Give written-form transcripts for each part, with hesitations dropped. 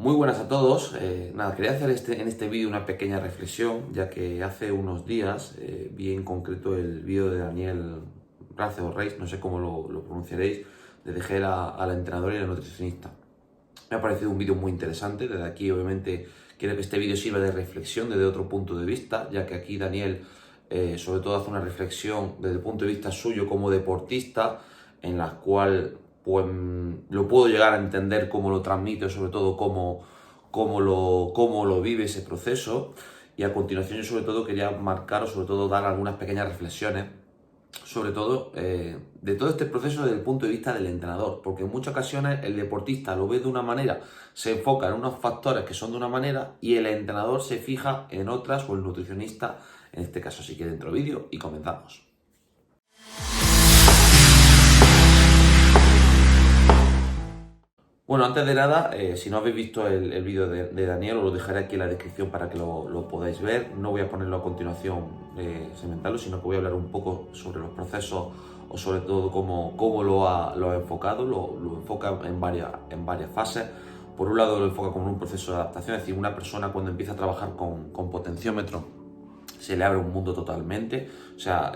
Muy buenas a todos. Quería hacer en este vídeo una pequeña reflexión, ya que hace unos días vi en concreto el vídeo de Daniel Race o Reis, no sé cómo lo pronunciaréis, de dejar al entrenador y al nutricionista. Me ha parecido un vídeo muy interesante. Desde aquí, obviamente, quiero que este vídeo sirva de reflexión desde otro punto de vista, ya que aquí Daniel sobre todo hace una reflexión desde el punto de vista suyo como deportista, en la cual pues lo puedo llegar a entender cómo lo transmite, sobre todo cómo lo vive ese proceso. Y a continuación yo sobre todo quería marcar o sobre todo dar algunas pequeñas reflexiones, sobre todo de todo este proceso desde el punto de vista del entrenador, porque en muchas ocasiones el deportista lo ve de una manera, se enfoca en unos factores que son de una manera y el entrenador se fija en otras, o el nutricionista en este caso. Así que dentro vídeo y comenzamos. Bueno, antes de nada, si no habéis visto el vídeo de Daniel, os lo dejaré aquí en la descripción para que lo podáis ver. No voy a ponerlo a continuación segmentarlo, sino que voy a hablar un poco sobre los procesos o sobre todo cómo lo ha enfocado. Lo enfoca en varias fases. Por un lado lo enfoca como un proceso de adaptación, es decir, una persona cuando empieza a trabajar con potenciómetro se le abre un mundo totalmente. O sea,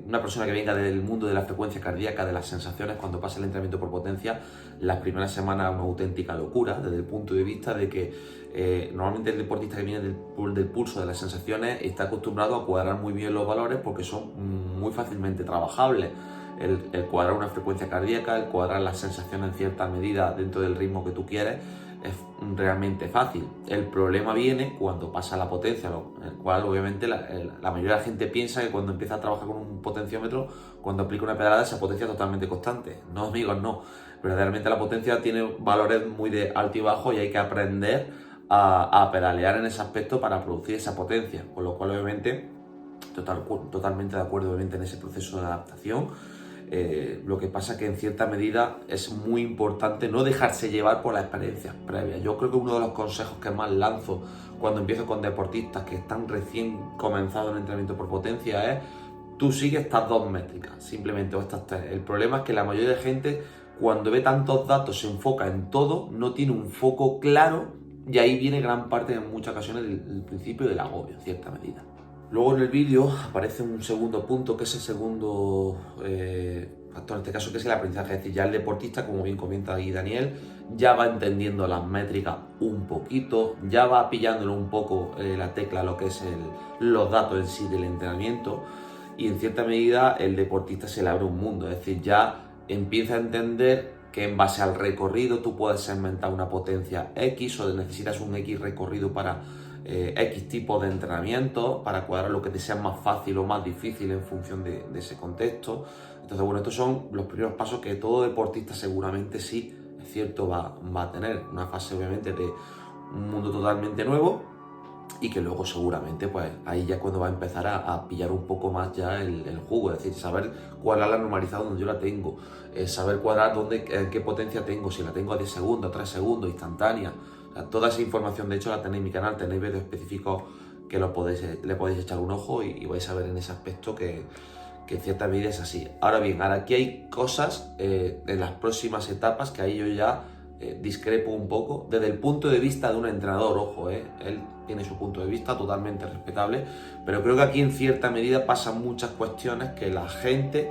una persona que venga del mundo de la frecuencia cardíaca, de las sensaciones, cuando pasa el entrenamiento por potencia, las primeras semanas una auténtica locura, desde el punto de vista de que normalmente el deportista que viene del pulso, de las sensaciones, está acostumbrado a cuadrar muy bien los valores porque son muy fácilmente trabajables. El cuadrar una frecuencia cardíaca, el cuadrar las sensaciones en cierta medida dentro del ritmo que tú quieres, es realmente fácil. El problema viene cuando pasa la potencia, el cual obviamente la mayoría de la gente piensa que cuando empieza a trabajar con un potenciómetro, cuando aplica una pedalada, esa potencia es totalmente constante. No, amigos, no. Verdaderamente la potencia tiene valores muy de alto y bajo y hay que aprender a pedalear en ese aspecto para producir esa potencia. Con lo cual, obviamente, totalmente de acuerdo obviamente en ese proceso de adaptación. Lo que pasa que en cierta medida es muy importante no dejarse llevar por las experiencias previas. Yo creo que uno de los consejos que más lanzo cuando empiezo con deportistas que están recién comenzados en el entrenamiento por potencia es: tú sigues estas dos métricas, simplemente, o estas tres. El problema es que la mayoría de gente, cuando ve tantos datos, se enfoca en todo, no tiene un foco claro, y ahí viene gran parte, en muchas ocasiones, del principio del agobio, en cierta medida. Luego en el vídeo aparece un segundo punto, que es el segundo factor, en este caso, que es el aprendizaje. Es decir, ya el deportista, como bien comenta ahí Daniel, ya va entendiendo las métricas un poquito, ya va pillándole un poco la tecla a lo que es los datos en sí del entrenamiento, y en cierta medida el deportista se le abre un mundo. Es decir, ya empieza a entender que en base al recorrido tú puedes segmentar una potencia X, o necesitas un X recorrido para X tipo de entrenamiento, para cuadrar lo que te sea más fácil o más difícil en función de ese contexto. Entonces, bueno, estos son los primeros pasos que todo deportista seguramente, sí, es cierto, va a tener. Una fase obviamente de un mundo totalmente nuevo, y que luego seguramente pues ahí ya cuando va a empezar a pillar un poco más ya el jugo. Es decir, saber cuadrar la normalizada donde yo la tengo, saber cuadrar qué potencia tengo, si la tengo a 10 segundos, 3 segundos, instantánea. O sea, toda esa información, de hecho, la tenéis en mi canal, tenéis vídeos específicos que le podéis echar un ojo y vais a ver en ese aspecto que en cierta medida es así. Ahora bien, aquí hay cosas en las próximas etapas que ahí yo ya discrepo un poco desde el punto de vista de un entrenador. Ojo, él tiene su punto de vista totalmente respetable, pero creo que aquí en cierta medida pasan muchas cuestiones que la gente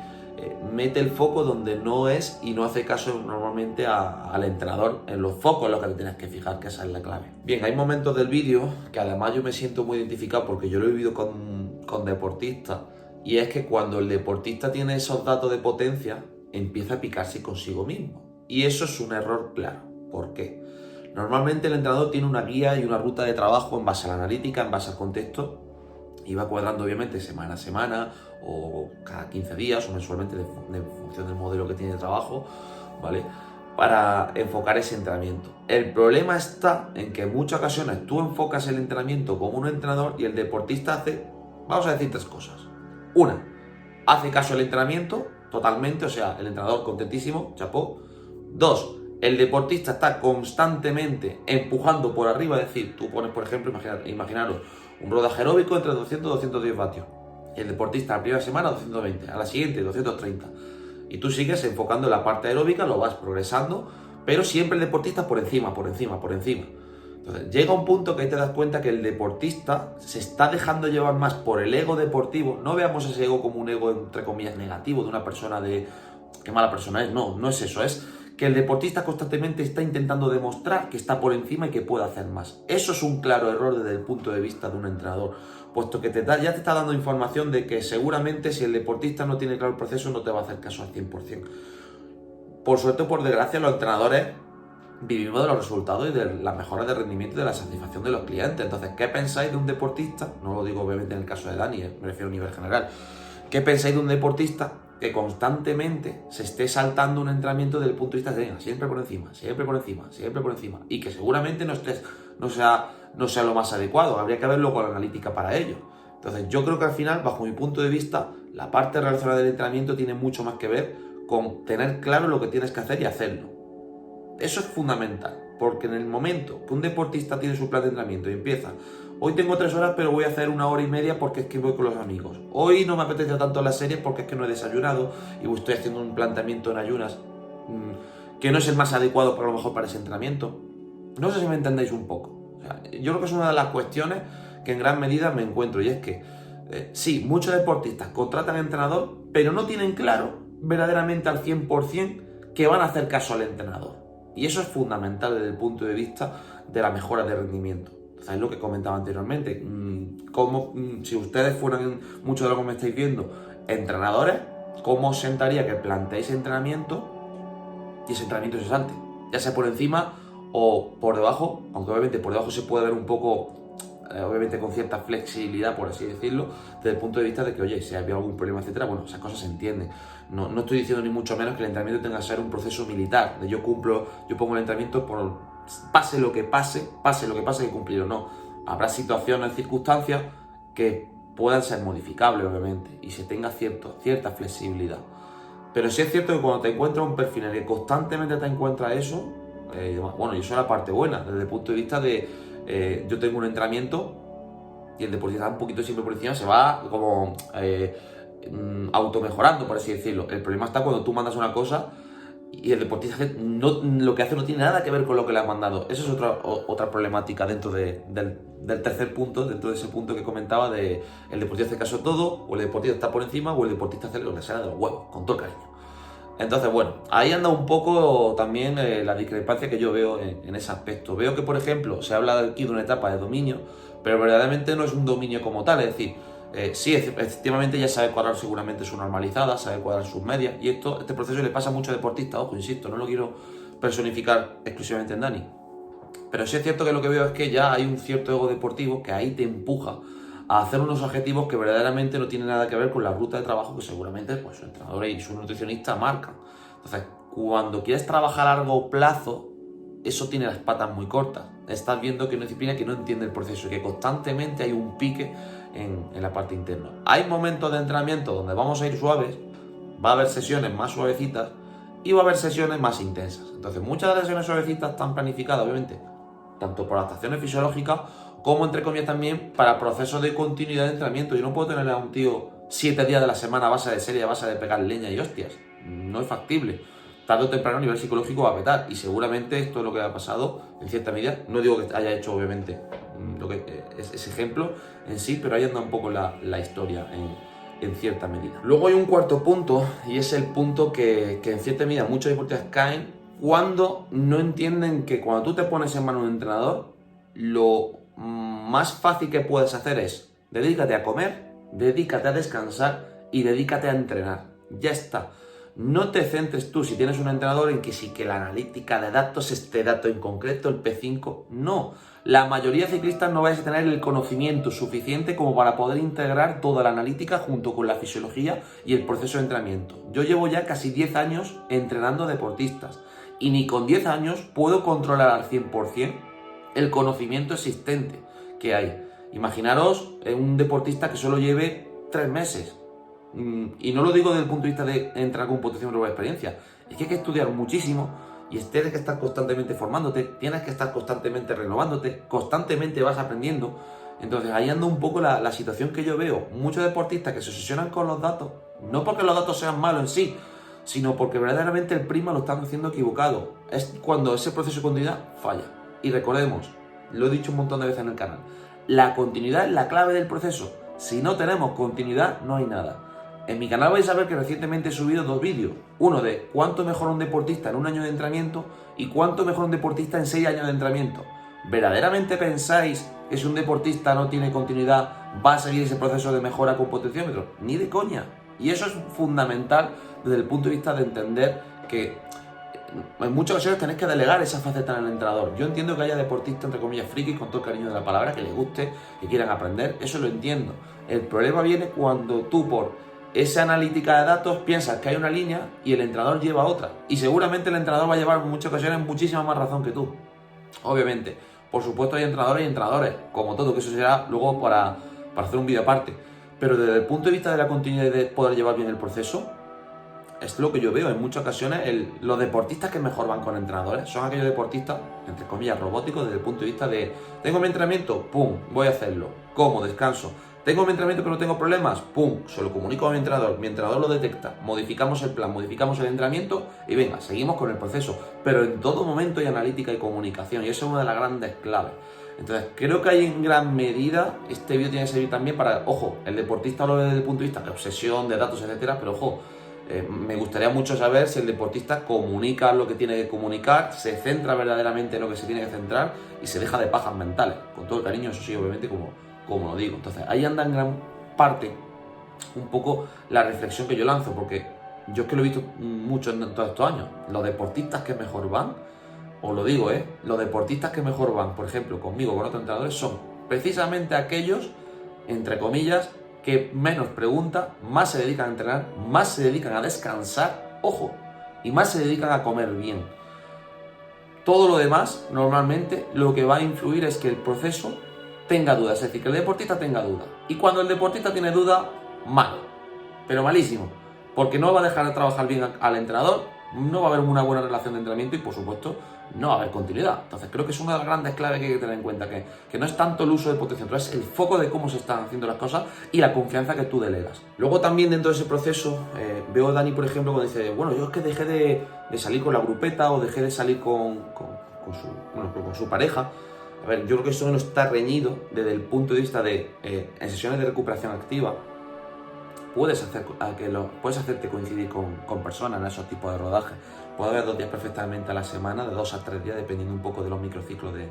mete el foco donde no es y no hace caso normalmente al entrenador en los focos en los que te tienes que fijar, que esa es la clave. Bien, hay momentos del vídeo que además yo me siento muy identificado porque yo lo he vivido con deportistas, y es que cuando el deportista tiene esos datos de potencia, empieza a picarse consigo mismo. Y eso es un error claro. ¿Por qué? Normalmente el entrenador tiene una guía y una ruta de trabajo en base a la analítica, en base al contexto, y va cuadrando obviamente semana a semana o cada 15 días o mensualmente, en función del modelo que tiene de trabajo, ¿vale?, para enfocar ese entrenamiento. El problema está en que en muchas ocasiones tú enfocas el entrenamiento como un entrenador y el deportista hace, vamos a decir, tres cosas. Una, hace caso al entrenamiento totalmente, o sea, el entrenador contentísimo, chapó. Dos, el deportista está constantemente empujando por arriba. Es decir, tú pones, por ejemplo, imaginaros un rodaje aeróbico entre 200 y 210 vatios. El deportista la primera semana 220, a la siguiente 230. Y tú sigues enfocando en la parte aeróbica, lo vas progresando, pero siempre el deportista por encima. Entonces, llega un punto que ahí te das cuenta que el deportista se está dejando llevar más por el ego deportivo. No veamos ese ego como un ego, entre comillas, negativo de una persona de qué mala persona es. No, no es eso. Es que el deportista constantemente está intentando demostrar que está por encima y que puede hacer más. Eso es un claro error desde el punto de vista de un entrenador, puesto que ya te está dando información de que seguramente si el deportista no tiene claro el proceso no te va a hacer caso al 100%. Por suerte o por desgracia, los entrenadores vivimos de los resultados y de la mejora de rendimiento y de la satisfacción de los clientes. Entonces, ¿qué pensáis de un deportista? No lo digo obviamente en el caso de Dani, me refiero a nivel general. ¿Qué pensáis de un deportista que constantemente se esté saltando un entrenamiento desde el punto de vista de siempre por encima, siempre por encima, siempre por encima? Y que seguramente no sea lo más adecuado, habría que verlo con la analítica para ello. Entonces, yo creo que al final, bajo mi punto de vista, la parte relacionada del entrenamiento tiene mucho más que ver con tener claro lo que tienes que hacer y hacerlo. Eso es fundamental, porque en el momento que un deportista tiene su plan de entrenamiento y empieza, hoy tengo 3 horas pero voy a hacer 1 hora y media porque es que voy con los amigos, hoy no me apetece tanto la serie porque es que no he desayunado y estoy haciendo un planteamiento en ayunas que no es el más adecuado para lo mejor para ese entrenamiento. No sé si me entendéis un poco. O sea, yo creo que es una de las cuestiones que en gran medida me encuentro, y es que sí, muchos deportistas contratan entrenador, pero no tienen claro verdaderamente al 100% que van a hacer caso al entrenador. Y eso es fundamental desde el punto de vista de la mejora de rendimiento. ¿Sabéis lo que comentaba anteriormente? Si ustedes fueran, muchos de los que me estáis viendo, entrenadores, ¿cómo os sentaría que planteéis entrenamiento y ese entrenamiento se salte? Ya sea por encima o por debajo, aunque obviamente por debajo se puede ver un poco, obviamente con cierta flexibilidad, por así decirlo, desde el punto de vista de que, oye, si había algún problema, etcétera, bueno, esas cosas se entienden. No estoy diciendo ni mucho menos que el entrenamiento tenga que ser un proceso militar, de yo pongo el entrenamiento por pase lo que pase, hay que cumplirlo. No, habrá situaciones, circunstancias que puedan ser modificables, obviamente, y se tenga cierta flexibilidad. Pero sí es cierto que cuando te encuentras un perfil en el que constantemente te encuentras eso, bueno, y eso es la parte buena, desde el punto de vista de yo tengo un entrenamiento y el deportista está un poquito siempre por encima, se va como automejorando, por así decirlo. El problema está cuando tú mandas una cosa y el deportista lo que hace no tiene nada que ver con lo que le has mandado. Eso es otra problemática dentro del tercer punto, dentro de ese punto que comentaba de el deportista hace caso a todo, o el deportista está por encima, o el deportista hace lo que sea de los huevos, con todo el cariño. Entonces, bueno, ahí anda un poco también la discrepancia que yo veo en ese aspecto. Veo que, por ejemplo, se habla aquí de una etapa de dominio, pero verdaderamente no es un dominio como tal, es decir, sí, efectivamente ya sabe cuadrar seguramente su normalizada, sabe cuadrar sus medias, y este proceso le pasa a muchos deportistas, ojo, insisto, no lo quiero personificar exclusivamente en Dani, pero sí es cierto que lo que veo es que ya hay un cierto ego deportivo que ahí te empuja a hacer unos objetivos que verdaderamente no tienen nada que ver con la ruta de trabajo que seguramente pues, su entrenador y su nutricionista marcan. Entonces, cuando quieres trabajar a largo plazo, eso tiene las patas muy cortas. Estás viendo que es una disciplina que no entiende el proceso y que constantemente hay un pique en la parte interna. Hay momentos de entrenamiento donde vamos a ir suaves, va a haber sesiones más suavecitas y va a haber sesiones más intensas. Entonces, muchas de las sesiones suavecitas están planificadas, obviamente, tanto por adaptaciones fisiológicas como, entre comillas, también para procesos de continuidad de entrenamiento. Yo no puedo tener a un tío 7 días de la semana a base de serie, a base de pegar leña y hostias. No es factible. Tarde o temprano a nivel psicológico va a petar, y seguramente esto es lo que ha pasado en cierta medida. No digo que haya hecho obviamente lo que es ese ejemplo en sí, pero ahí anda un poco la historia en cierta medida. Luego hay un cuarto punto, y es el punto que en cierta medida muchos deportistas caen cuando no entienden que cuando tú te pones en manos de un entrenador, lo más fácil que puedes hacer es dedícate a comer, dedícate a descansar y dedícate a entrenar. Ya está. No te centres tú, si tienes un entrenador, en que sí que la analítica de datos, este dato en concreto, el P5, no. La mayoría de ciclistas no vais a tener el conocimiento suficiente como para poder integrar toda la analítica junto con la fisiología y el proceso de entrenamiento. Yo llevo ya casi 10 años entrenando deportistas y ni con 10 años puedo controlar al 100% el conocimiento existente que hay. Imaginaros un deportista que solo lleve 3 meses. Y no lo digo desde el punto de vista de entrar con potencia o experiencia. Es que hay que estudiar muchísimo y tienes que estar constantemente formándote, tienes que estar constantemente renovándote, constantemente vas aprendiendo. Entonces ahí anda un poco la situación que yo veo. Muchos deportistas que se obsesionan con los datos, no porque los datos sean malos en sí, sino porque verdaderamente el prisma lo están haciendo equivocado. Es cuando ese proceso de continuidad falla. Y recordemos, lo he dicho un montón de veces en el canal, la continuidad es la clave del proceso. Si no tenemos continuidad, no hay nada. En mi canal vais a ver que recientemente he subido 2 vídeos. Uno de cuánto mejora un deportista en 1 año de entrenamiento y cuánto mejora un deportista en 6 años de entrenamiento. ¿Verdaderamente pensáis que si un deportista no tiene continuidad va a seguir ese proceso de mejora con potenciómetro? Ni de coña. Y eso es fundamental desde el punto de vista de entender que en muchas ocasiones tenéis que delegar esa faceta en el entrenador. Yo entiendo que haya deportistas, entre comillas, frikis, con todo el cariño de la palabra, que les guste, que quieran aprender, eso lo entiendo. El problema viene cuando tú, por esa analítica de datos, piensas que hay una línea y el entrenador lleva otra. Y seguramente el entrenador va a llevar en muchas ocasiones muchísima más razón que tú. Obviamente, por supuesto hay entrenadores y entrenadores, como todo, que eso será luego para hacer un vídeo aparte. Pero desde el punto de vista de la continuidad y de poder llevar bien el proceso, es lo que yo veo en muchas ocasiones. Los deportistas que mejor van con entrenadores son aquellos deportistas, entre comillas, robóticos, desde el punto de vista de tengo mi entrenamiento, pum, voy a hacerlo, como, descanso. Tengo mi entrenamiento pero no tengo problemas, pum, se lo comunico a mi entrenador lo detecta, modificamos el plan, modificamos el entrenamiento y venga, seguimos con el proceso. Pero en todo momento hay analítica y comunicación y eso es una de las grandes claves. Entonces, creo que hay en gran medida, este vídeo tiene que servir también para, ojo, el deportista lo ve desde el punto de vista de obsesión, de datos, etcétera, pero ojo, me gustaría mucho saber si el deportista comunica lo que tiene que comunicar, se centra verdaderamente en lo que se tiene que centrar y se deja de pajas mentales, con todo el cariño, eso sí, obviamente, como lo digo. Entonces, ahí anda en gran parte un poco la reflexión que yo lanzo, porque yo es que lo he visto mucho en todos estos años. Los deportistas que mejor van, os lo digo, los deportistas que mejor van, por ejemplo, conmigo, con otros entrenadores, son precisamente aquellos, entre comillas, que menos preguntan, más se dedican a entrenar, más se dedican a descansar, ojo, y más se dedican a comer bien. Todo lo demás, normalmente, lo que va a influir es que el proceso tenga dudas, es decir, que el deportista tenga dudas. Y cuando el deportista tiene dudas, mal, pero malísimo, porque no va a dejar de trabajar bien al entrenador, no va a haber una buena relación de entrenamiento y, por supuesto, no va a haber continuidad. Entonces, creo que es una de las grandes claves que hay que tener en cuenta, que no es tanto el uso del potenciómetro, es el foco de cómo se están haciendo las cosas y la confianza que tú delegas. Luego también dentro de ese proceso, veo a Dani, por ejemplo, cuando dice, bueno, yo es que dejé de salir con la grupeta o dejé de salir con su pareja. A ver, yo creo que eso no está reñido desde el punto de vista de, en sesiones de recuperación activa, puedes hacerte coincidir con personas en esos tipos de rodajes. Puede haber 2 días perfectamente a la semana, de 2 a 3 días, dependiendo un poco de los microciclos de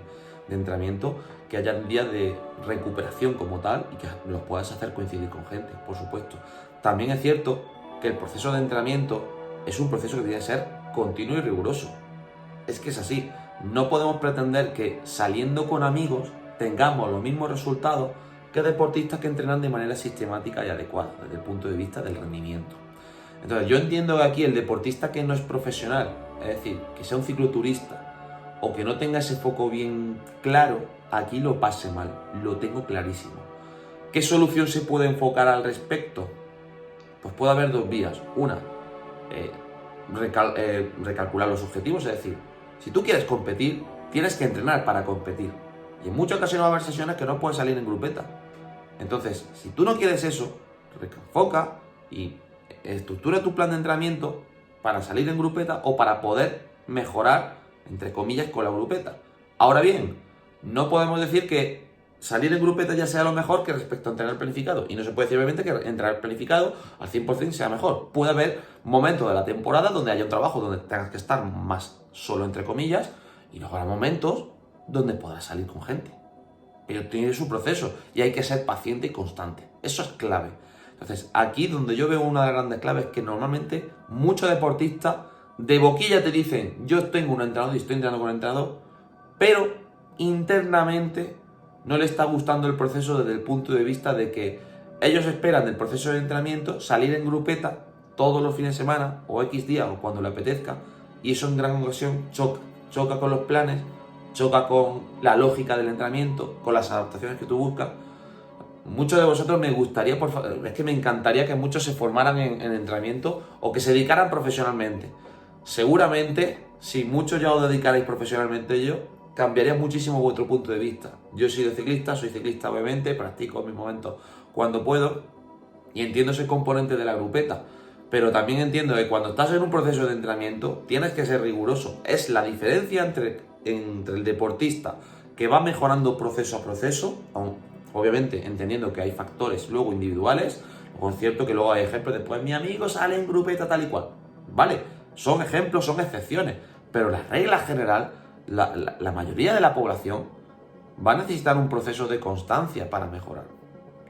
entrenamiento, que hayan días de recuperación como tal y que los puedas hacer coincidir con gente, por supuesto. También es cierto que el proceso de entrenamiento es un proceso que tiene que ser continuo y riguroso. Es que es así. No podemos pretender que saliendo con amigos tengamos los mismos resultados que deportistas que entrenan de manera sistemática y adecuada desde el punto de vista del rendimiento. Entonces, yo entiendo que aquí el deportista que no es profesional, es decir, que sea un cicloturista o que no tenga ese foco bien claro, aquí lo pase mal, lo tengo clarísimo. ¿Qué solución se puede enfocar al respecto? Pues puede haber 2 vías. Una, recalcular los objetivos, es decir, si tú quieres competir, tienes que entrenar para competir. Y en muchas ocasiones va a haber sesiones que no puedes salir en grupeta. Entonces, si tú no quieres eso, enfoca y estructura tu plan de entrenamiento para salir en grupeta o para poder mejorar, entre comillas, con la grupeta. Ahora bien, no podemos decir que salir en grupeta ya sea lo mejor que respecto a entrenar planificado. Y no se puede decir obviamente que entrenar planificado al 100% sea mejor. Puede haber momentos de la temporada donde haya un trabajo donde tengas que estar más solo, entre comillas, y luego habrá momentos donde podrás salir con gente. Pero tiene su proceso y hay que ser paciente y constante. Eso es clave. Entonces, aquí donde yo veo una de las grandes claves es que normalmente muchos deportistas de boquilla te dicen, yo tengo un entrenador y estoy entrenando con un entrenador, pero internamente no le está gustando el proceso desde el punto de vista de que ellos esperan del proceso de entrenamiento salir en grupeta todos los fines de semana o X días o cuando le apetezca, y eso en gran ocasión choca con los planes, choca con la lógica del entrenamiento, con las adaptaciones que tú buscas. Muchos de vosotros me gustaría, por favor, es que me encantaría que muchos se formaran en entrenamiento o que se dedicaran profesionalmente. Seguramente, si muchos ya os dedicarais profesionalmente yo, cambiaría muchísimo vuestro punto de vista. Yo soy ciclista obviamente, practico en mis momentos cuando puedo y entiendo ese componente de la grupeta. Pero también entiendo que cuando estás en un proceso de entrenamiento tienes que ser riguroso. Es la diferencia entre el deportista que va mejorando proceso a proceso, obviamente entendiendo que hay factores luego individuales. Por cierto que luego hay ejemplos de, pues mi amigo sale en grupeta tal y cual. Vale, son ejemplos, son excepciones, pero la regla general, la mayoría de la población va a necesitar un proceso de constancia para mejorar.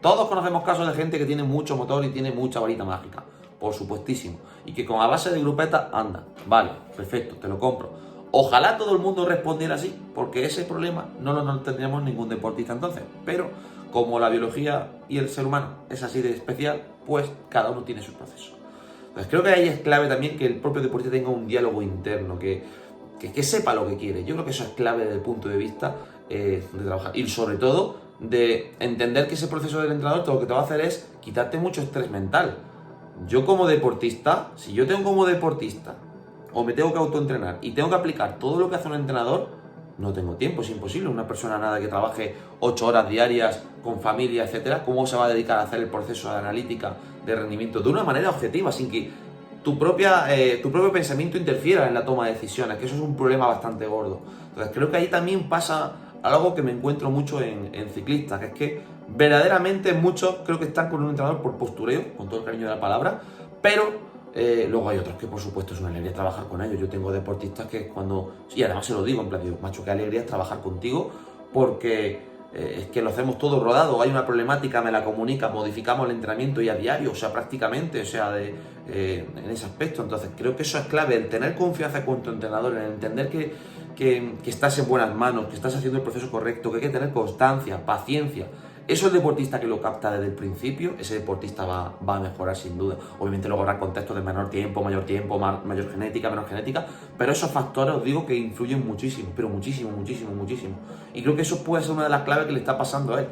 Todos conocemos casos de gente que tiene mucho motor y tiene mucha varita mágica, por supuestísimo, y que con a base de grupeta anda. Vale, perfecto, te lo compro. Ojalá todo el mundo respondiera así, porque ese problema no lo tendríamos ningún deportista entonces, pero como la biología y el ser humano es así de especial, pues cada uno tiene su proceso. Entonces creo que ahí es clave también que el propio deportista tenga un diálogo interno, que sepa lo que quiere. Yo creo que eso es clave desde el punto de vista de trabajar. Y sobre todo de entender que ese proceso del entrenador todo lo que te va a hacer es quitarte mucho estrés mental. Yo como deportista, si yo tengo como deportista o me tengo que autoentrenar y tengo que aplicar todo lo que hace un entrenador, no tengo tiempo, es imposible. Una persona nada que trabaje 8 horas diarias con familia, etcétera, ¿cómo se va a dedicar a hacer el proceso de analítica de rendimiento de una manera objetiva, sin que tu propio pensamiento interfiera en la toma de decisiones? Que eso es un problema bastante gordo. Entonces creo que ahí también pasa algo que me encuentro mucho en ciclistas, que es que verdaderamente muchos creo que están con un entrenador por postureo, con todo el cariño de la palabra, pero luego hay otros que por supuesto es una alegría trabajar con ellos. Yo tengo deportistas que y además se lo digo, en plan, digo, macho, qué alegría es trabajar contigo, porque es que lo hacemos todo rodado, hay una problemática, me la comunica, modificamos el entrenamiento y a diario, o sea, prácticamente, o sea, en ese aspecto. Entonces creo que eso es clave, el tener confianza con tu entrenador, en entender que estás en buenas manos, que estás haciendo el proceso correcto, que hay que tener constancia, paciencia. Eso el deportista que lo capta desde el principio, ese deportista va a mejorar sin duda. Obviamente luego habrá contextos de menor tiempo, mayor genética, menor genética, pero esos factores os digo que influyen muchísimo, pero muchísimo, muchísimo, muchísimo. Y creo que eso puede ser una de las claves que le está pasando a él,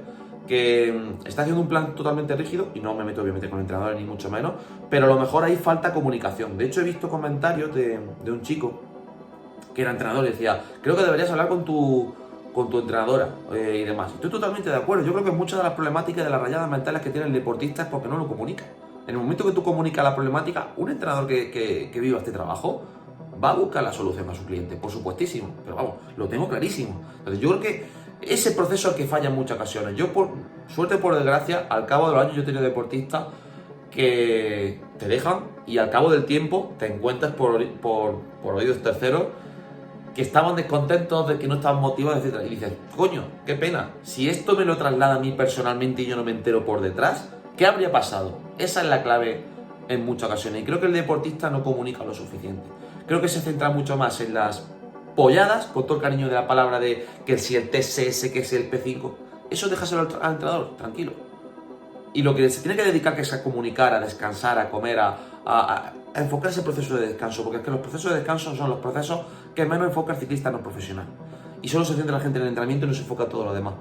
que está haciendo un plan totalmente rígido, y no me meto obviamente con entrenadores ni mucho menos, pero a lo mejor ahí falta comunicación. De hecho he visto comentarios de un chico que era entrenador y decía, creo que deberías hablar con tu entrenadora y demás. Estoy totalmente de acuerdo. Yo creo que muchas de las problemáticas de las rayadas mentales que tiene el deportista es porque no lo comunica. En el momento que tú comunicas la problemática, un entrenador que viva este trabajo va a buscar la solución a su cliente, por supuestísimo. Pero vamos, lo tengo clarísimo. Entonces yo creo que ese proceso es el que falla en muchas ocasiones. Yo, por suerte, por desgracia, al cabo de los años yo he tenido deportistas que te dejan y al cabo del tiempo te encuentras por oídos terceros que estaban descontentos, de que no estaban motivados, etc. Y dices, coño, qué pena, si esto me lo traslada a mí personalmente y yo no me entero por detrás, ¿qué habría pasado? Esa es la clave en muchas ocasiones. Y creo que el deportista no comunica lo suficiente. Creo que se centra mucho más en las polladas, con todo el cariño de la palabra, de que si el TSS, que es el P5, eso déjaselo al entrenador, tranquilo. Y lo que se tiene que dedicar que es a comunicar, a descansar, a comer, a enfocar ese proceso de descanso, porque es que los procesos de descanso son los procesos que menos enfoca el ciclista no profesional. Y solo se centra la gente en el entrenamiento y no se enfoca todo lo demás.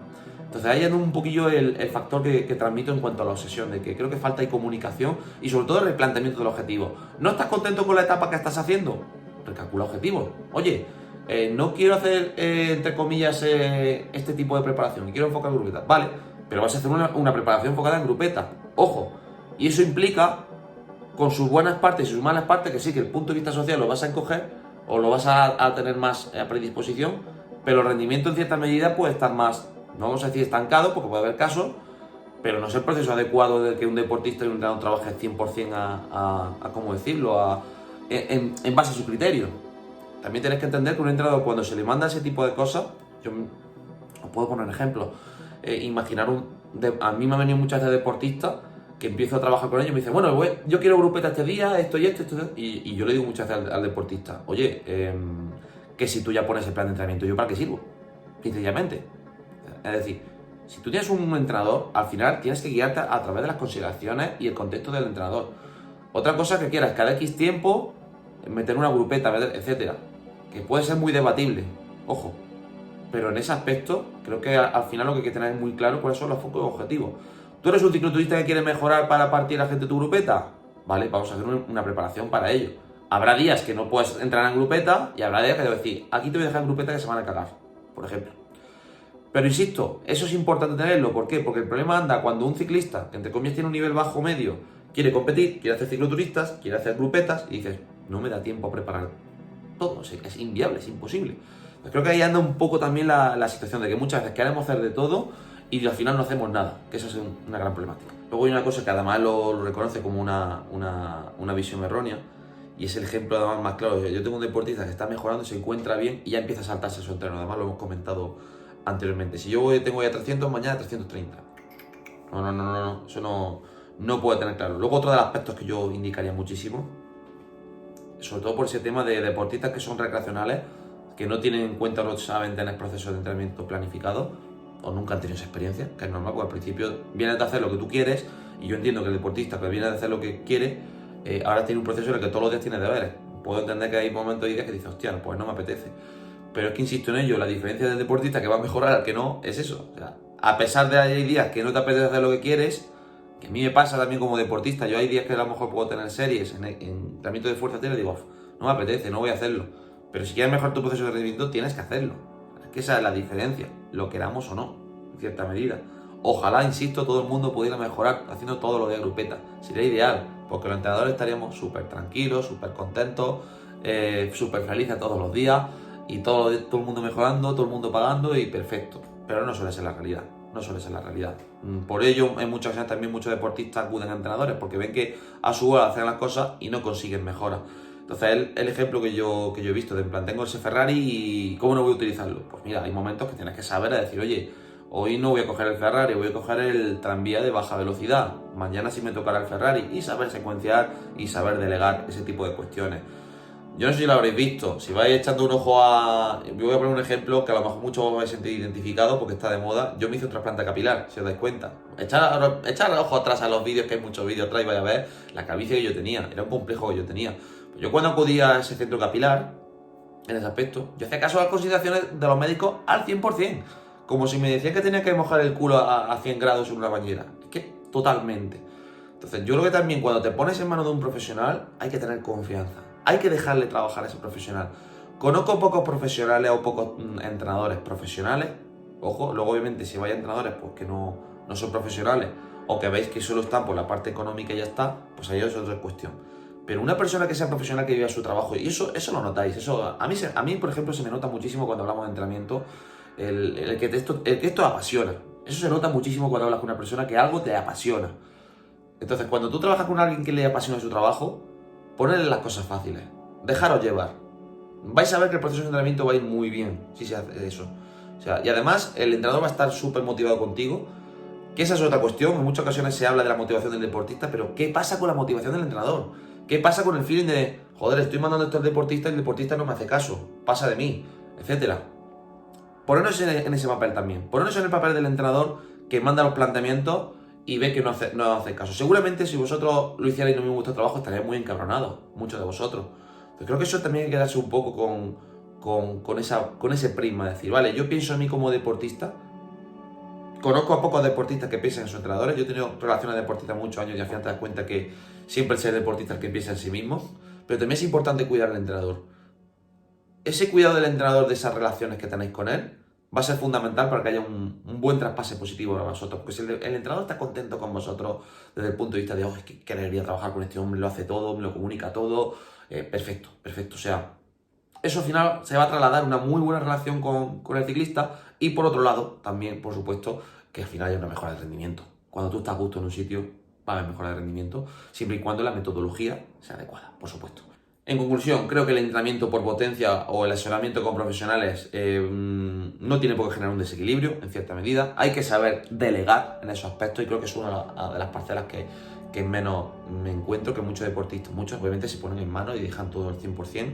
Entonces ahí es un poquillo el factor que transmito en cuanto a la obsesión, de que creo que falta comunicación y sobre todo el replanteamiento del objetivo. ¿No estás contento con la etapa que estás haciendo? Recalcula objetivos. Oye, no quiero hacer, entre comillas, este tipo de preparación, quiero enfocar en grupeta. Vale, pero vas a hacer una preparación enfocada en grupeta. Ojo, y eso implica, con sus buenas partes y sus malas partes, que sí, que el punto de vista social lo vas a encoger o lo vas a tener más a predisposición, pero el rendimiento en cierta medida puede estar más, no vamos a decir estancado, porque puede haber casos, pero no es el proceso adecuado de que un deportista y un entrenador trabaje 100% ¿cómo decirlo?, en base a su criterio. También tienes que entender que un entrenador, cuando se le manda ese tipo de cosas, yo os puedo poner un ejemplo, imaginar a mí me han venido muchas veces deportistas que empiezo a trabajar con ellos y me dicen, bueno, yo quiero grupeta este día, esto y esto, y yo le digo muchas veces al deportista, oye, que si tú ya pones el plan de entrenamiento, ¿yo para qué sirvo? Sencillamente. Es decir, si tú tienes un entrenador, al final tienes que guiarte a través de las consideraciones y el contexto del entrenador. Otra cosa que quieras, cada X tiempo, meter una grupeta, etcétera, que puede ser muy debatible, ojo, pero en ese aspecto creo que al final lo que hay que tener es muy claro cuáles son los focos objetivos. ¿Tú eres un cicloturista que quiere mejorar para partir a la gente tu grupeta? Vale, vamos a hacer una preparación para ello. Habrá días que no puedes entrar en grupeta y habrá días que te voy a decir, aquí te voy a dejar en grupeta que se van a cagar, por ejemplo. Pero insisto, eso es importante tenerlo. ¿Por qué? Porque el problema anda cuando un ciclista, que entre comillas tiene un nivel bajo medio, quiere competir, quiere hacer cicloturistas, quiere hacer grupetas y dices, no me da tiempo a preparar todo, es inviable, es imposible. Pues creo que ahí anda un poco también la situación de que muchas veces queremos hacer de todo y al final no hacemos nada, que esa es una gran problemática. Luego hay una cosa que además lo reconoce como una visión errónea, y es el ejemplo además más claro. Yo tengo un deportista que está mejorando, se encuentra bien y ya empieza a saltarse su entreno. Además lo hemos comentado anteriormente. Si yo tengo ya 300, mañana 330. No, eso no puede tener claro. Luego otro de los aspectos que yo indicaría muchísimo, sobre todo por ese tema de deportistas que son recreacionales, que no tienen en cuenta o no saben tener procesos de entrenamiento planificados, o nunca han tenido esa experiencia, que es normal, porque al principio vienes de hacer lo que tú quieres, y yo entiendo que el deportista que viene de hacer lo que quiere, ahora tiene un proceso en el que todos los días tiene deberes. Puedo entender que hay momentos y días que dices, hostia, pues no me apetece. Pero es que insisto en ello, la diferencia del deportista que va a mejorar al que no es eso. O sea, a pesar de que hay días que no te apetece hacer lo que quieres, que a mí me pasa también como deportista, yo hay días que a lo mejor puedo tener series en entrenamiento de fuerza, y digo, no me apetece, no voy a hacerlo. Pero si quieres mejorar tu proceso de rendimiento, tienes que hacerlo. Es que esa es la diferencia, lo queramos o no, en cierta medida. Ojalá, insisto, todo el mundo pudiera mejorar haciendo todo lo de grupeta. Sería ideal, porque los entrenadores estaríamos súper tranquilos, súper contentos, súper felices todos los días, y todo el mundo mejorando, todo el mundo pagando y perfecto. Pero no suele ser la realidad, no suele ser la realidad. Por ello, en muchas ocasiones también muchos deportistas acuden a entrenadores, porque ven que a su hora hacen las cosas y no consiguen mejoras. Entonces, el ejemplo que yo he visto de, en plan, tengo ese Ferrari y ¿cómo no voy a utilizarlo? Pues mira, hay momentos que tienes que saber decir, oye, hoy no voy a coger el Ferrari, voy a coger el tranvía de baja velocidad. Mañana sí me tocará el Ferrari, y saber secuenciar y saber delegar ese tipo de cuestiones. Yo no sé si lo habréis visto, si vais echando un ojo a... Yo voy a poner un ejemplo que a lo mejor muchos os vais a sentir identificado porque está de moda. Yo me hice un trasplante capilar, si os dais cuenta. Echar ojo atrás a los vídeos, que hay muchos vídeos atrás, y vais a ver la calvicie que yo tenía. Era un complejo que yo tenía. Yo cuando acudía a ese centro capilar, en ese aspecto, yo hacía caso a las consideraciones de los médicos al 100%. Como si me decían que tenía que mojar el culo a 100 grados en una bañera. Es que totalmente. Entonces yo creo que también cuando te pones en manos de un profesional hay que tener confianza. Hay que dejarle trabajar a ese profesional. Conozco pocos profesionales o pocos entrenadores profesionales. Ojo, luego obviamente si vais a entrenadores pues que no son profesionales, o que veis que solo están por la parte económica y ya está, pues ahí es otra cuestión. Pero una persona que sea profesional, que viva su trabajo, y eso lo notáis. Eso a mí, por ejemplo, se me nota muchísimo cuando hablamos de entrenamiento, el que esto apasiona. Eso se nota muchísimo cuando hablas con una persona que algo te apasiona. Entonces, cuando tú trabajas con alguien que le apasiona su trabajo, ponedle las cosas fáciles, dejaros llevar. Vais a ver que el proceso de entrenamiento va a ir muy bien si se hace eso. O sea, y además, el entrenador va a estar súper motivado contigo, que esa es otra cuestión. En muchas ocasiones se habla de la motivación del deportista, pero ¿qué pasa con la motivación del entrenador? ¿Qué pasa con el feeling de, joder, estoy mandando esto al deportista y el deportista no me hace caso, pasa de mí, etcétera? Ponernos en ese papel también. Ponernos en el papel del entrenador que manda los planteamientos y ve que no hace caso. Seguramente si vosotros lo hicierais y no me gusta el trabajo, estaríais muy encabronados, muchos de vosotros. Entonces creo que eso también hay que darse un poco con ese prisma, decir, vale, yo pienso en mí como deportista. Conozco a pocos deportistas que piensan en sus entrenadores. Yo he tenido relaciones de deportistas muchos años y al final te das cuenta que siempre es el deportista el que piensa en sí mismo. Pero también es importante cuidar al entrenador. Ese cuidado del entrenador, de esas relaciones que tenéis con él, va a ser fundamental para que haya un buen traspase positivo para vosotros. Porque si el entrenador está contento con vosotros desde el punto de vista de, oh, es que qué alegría trabajar con este hombre, lo hace todo, me lo comunica todo, perfecto. O sea, eso al final se va a trasladar una muy buena relación con el ciclista, y por otro lado, también, por supuesto, que al final haya una mejora de rendimiento. Cuando tú estás a gusto en un sitio, va a haber mejora de rendimiento, siempre y cuando la metodología sea adecuada, por supuesto. En conclusión, creo que el entrenamiento por potencia o el asesoramiento con profesionales no tiene por qué generar un desequilibrio, en cierta medida. Hay que saber delegar en esos aspectos, y creo que es una de las parcelas que menos me encuentro, que muchos deportistas, muchos obviamente se ponen en mano y dejan todo al 100%.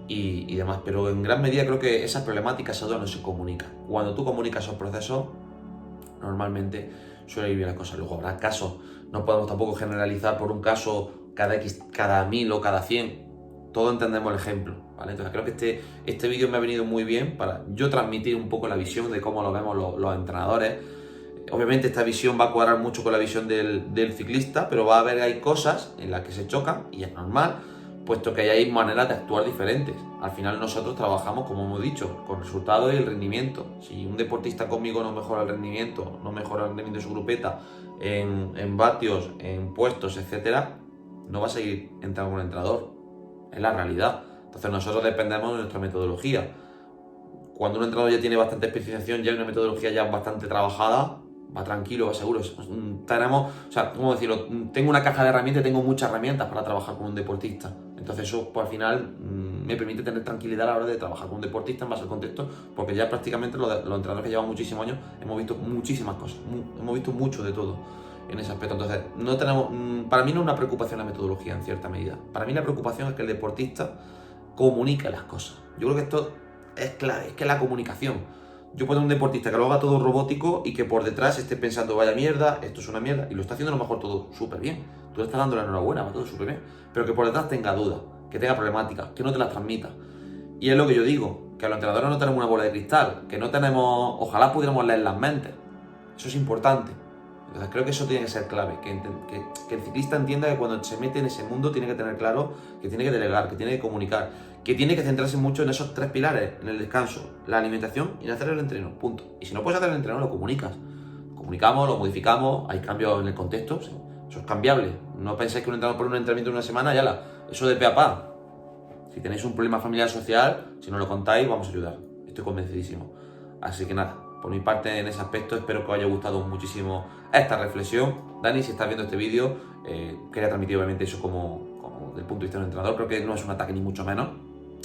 Y demás, pero en gran medida creo que esas problemáticas no se comunican. Cuando tú comunicas esos procesos, normalmente suele ir bien la cosa. Luego habrá casos, no podemos tampoco generalizar por un caso cada 1000 o cada 100. Todos entendemos el ejemplo, ¿vale? Entonces creo que este vídeo me ha venido muy bien para yo transmitir un poco la visión de cómo lo vemos los entrenadores. Obviamente esta visión va a cuadrar mucho con la visión del ciclista, pero va a haber hay cosas en las que se chocan, y es normal, puesto que hay maneras de actuar diferentes. Al final nosotros trabajamos, como hemos dicho, con resultados y el rendimiento. Si un deportista conmigo no mejora el rendimiento, no mejora el rendimiento de su grupeta, en vatios, en puestos, etcétera, no va a seguir entrando con el entrenador. Es la realidad. Entonces nosotros dependemos de nuestra metodología. cuando un entrenador ya tiene bastante especialización, ya hay una metodología ya bastante trabajada, va tranquilo, va seguro. Tenemos, o sea, ¿cómo decirlo? Tengo una caja de herramientas y tengo muchas herramientas para trabajar con un deportista. Entonces eso, pues al final, me permite tener tranquilidad a la hora de trabajar con un deportista en base al contexto, porque ya prácticamente los entrenadores que llevan muchísimos años hemos visto muchísimas cosas, hemos visto mucho de todo en ese aspecto. Entonces, no tenemos, para mí no es una preocupación la metodología en cierta medida. Para mí la preocupación es que el deportista comunique las cosas. Yo creo que esto es clave, es que la comunicación. Yo puedo un deportista que lo haga todo robótico y que por detrás esté pensando, vaya mierda, esto es una mierda, y lo está haciendo a lo mejor todo súper bien. Tú le estás dando la enhorabuena, va todo súper bien. Pero que por detrás tenga dudas, que tenga problemáticas, que no te las transmita. Y es lo que yo digo, que a los entrenadores no tenemos una bola de cristal, que no tenemos, ojalá pudiéramos leer las mentes. Eso es importante. Entonces creo que eso tiene que ser clave, que el ciclista entienda que cuando se mete en ese mundo tiene que tener claro que tiene que delegar, que tiene que comunicar, que tiene que centrarse mucho en esos 3 pilares, en el descanso, la alimentación y en hacer el entreno, punto. Y si no puedes hacer el entreno, lo comunicas. Lo comunicamos, lo modificamos, hay cambios en el contexto, eso es cambiable. No penséis que un entrenador por un entrenamiento de una semana, ya eso de pe a pa. Si tenéis un problema familiar social, si nos lo contáis, vamos a ayudar. Estoy convencidísimo. Así que nada, por mi parte en ese aspecto espero que os haya gustado muchísimo esta reflexión. Dani, si estás viendo este vídeo, quería transmitir obviamente eso como del punto de vista de un entrenador. Creo que no es un ataque ni mucho menos.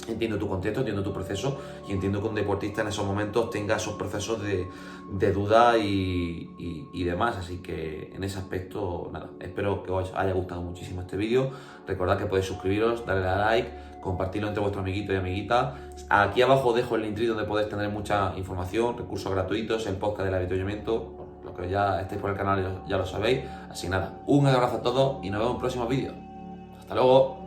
Entiendo tu contexto, entiendo tu proceso y entiendo que un deportista en esos momentos tenga esos procesos de duda y demás. Así que en ese aspecto, nada, espero que os haya gustado muchísimo este vídeo. Recordad que podéis suscribiros, darle a like, compartirlo entre vuestros amiguitos y amiguitas. Aquí abajo os dejo el link donde podéis tener mucha información, recursos gratuitos, el podcast del avituallamiento. Los que ya estéis por el canal ya lo sabéis. Así que nada, un abrazo a todos y nos vemos en un próximo vídeo. Hasta luego.